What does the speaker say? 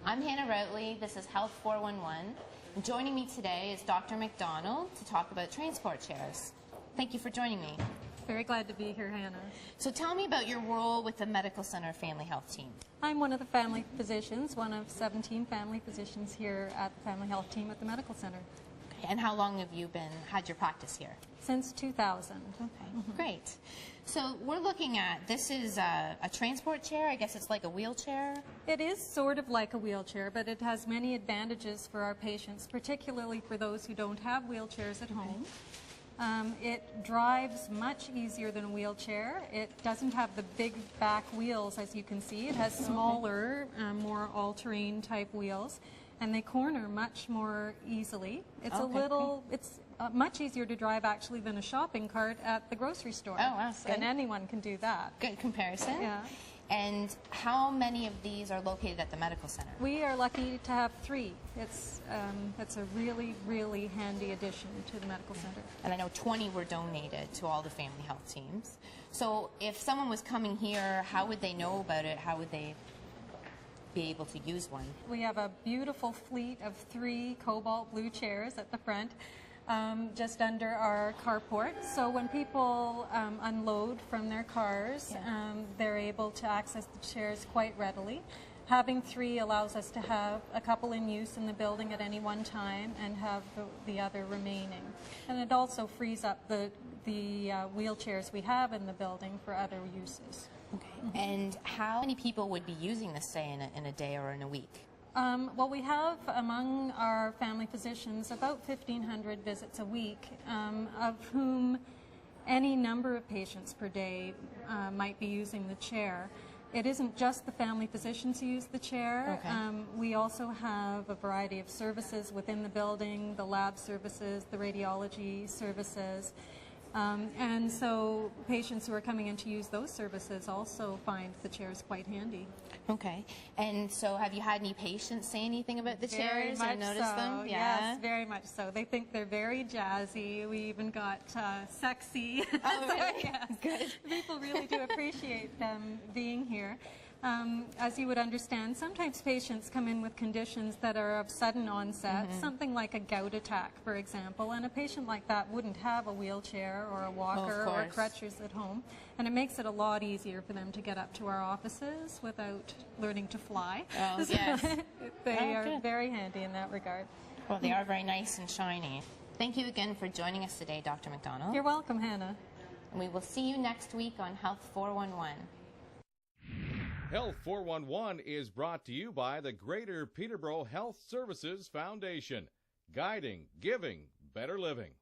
I'm Hannah Routley. This is Health 411. And joining me today is Dr. McDonald to talk about transport chairs. Thank you for joining me. Very glad to be here, Hannah. So tell me about your role with the Medical Center Family Health Team. I'm one of the family physicians, one of 17 family physicians here at the Family Health Team at the Medical Center. Okay. And how long have you had your practice here? Since 2000. Okay, great. So we're looking at, this is a transport chair. I guess it's like a wheelchair. It is sort of like a wheelchair, but it has many advantages for our patients, particularly for those who don't have wheelchairs at home. It drives much easier than a wheelchair. It doesn't have the big back wheels, as you can see. It has smaller, more all-terrain type wheels, and they corner much more easily. It's it's much easier to drive actually than a shopping cart at the grocery store. Oh, wow, good. And anyone can do that. Good comparison. Yeah. And how many of these are located at the Medical Center? We are lucky to have 3. It's a really, really handy addition to the Medical Center. And I know 20 were donated to all the family health teams. So if someone was coming here, how would they know about it? How would they be able to use one? We have a beautiful fleet of 3 cobalt blue chairs at the front. Just under our carport. So when people unload from their cars, they're able to access the chairs quite readily. Having 3 allows us to have a couple in use in the building at any one time and have the other remaining. And it also frees up the wheelchairs we have in the building for other uses. Okay. And how many people would be using this, say, in a day or in a week? Well, we have among our family physicians about 1,500 visits a week, of whom any number of patients per day might be using the chair. It isn't just the family physicians who use the chair. Okay. We also have a variety of services within the building, the lab services, the radiology services. And so patients who are coming in to use those services also find the chairs quite handy. Okay. And so have you had any patients say anything about the chairs or noticed them? Yeah. Yes, very much so. They think they're very jazzy. We even got sexy. Oh, really? Yes. Good. People really do appreciate them being here. As you would understand, sometimes patients come in with conditions that are of sudden onset, something like a gout attack, for example, and a patient like that wouldn't have a wheelchair or a walker or crutches at home, and it makes it a lot easier for them to get up to our offices without learning to fly. Oh, yes. They are very handy in that regard. Well, they are very nice and shiny. Thank you again for joining us today, Dr. McDonald. You're welcome, Hannah. And we will see you next week on Health 411. Health 411 is brought to you by the Greater Peterborough Health Services Foundation, guiding, giving, better living.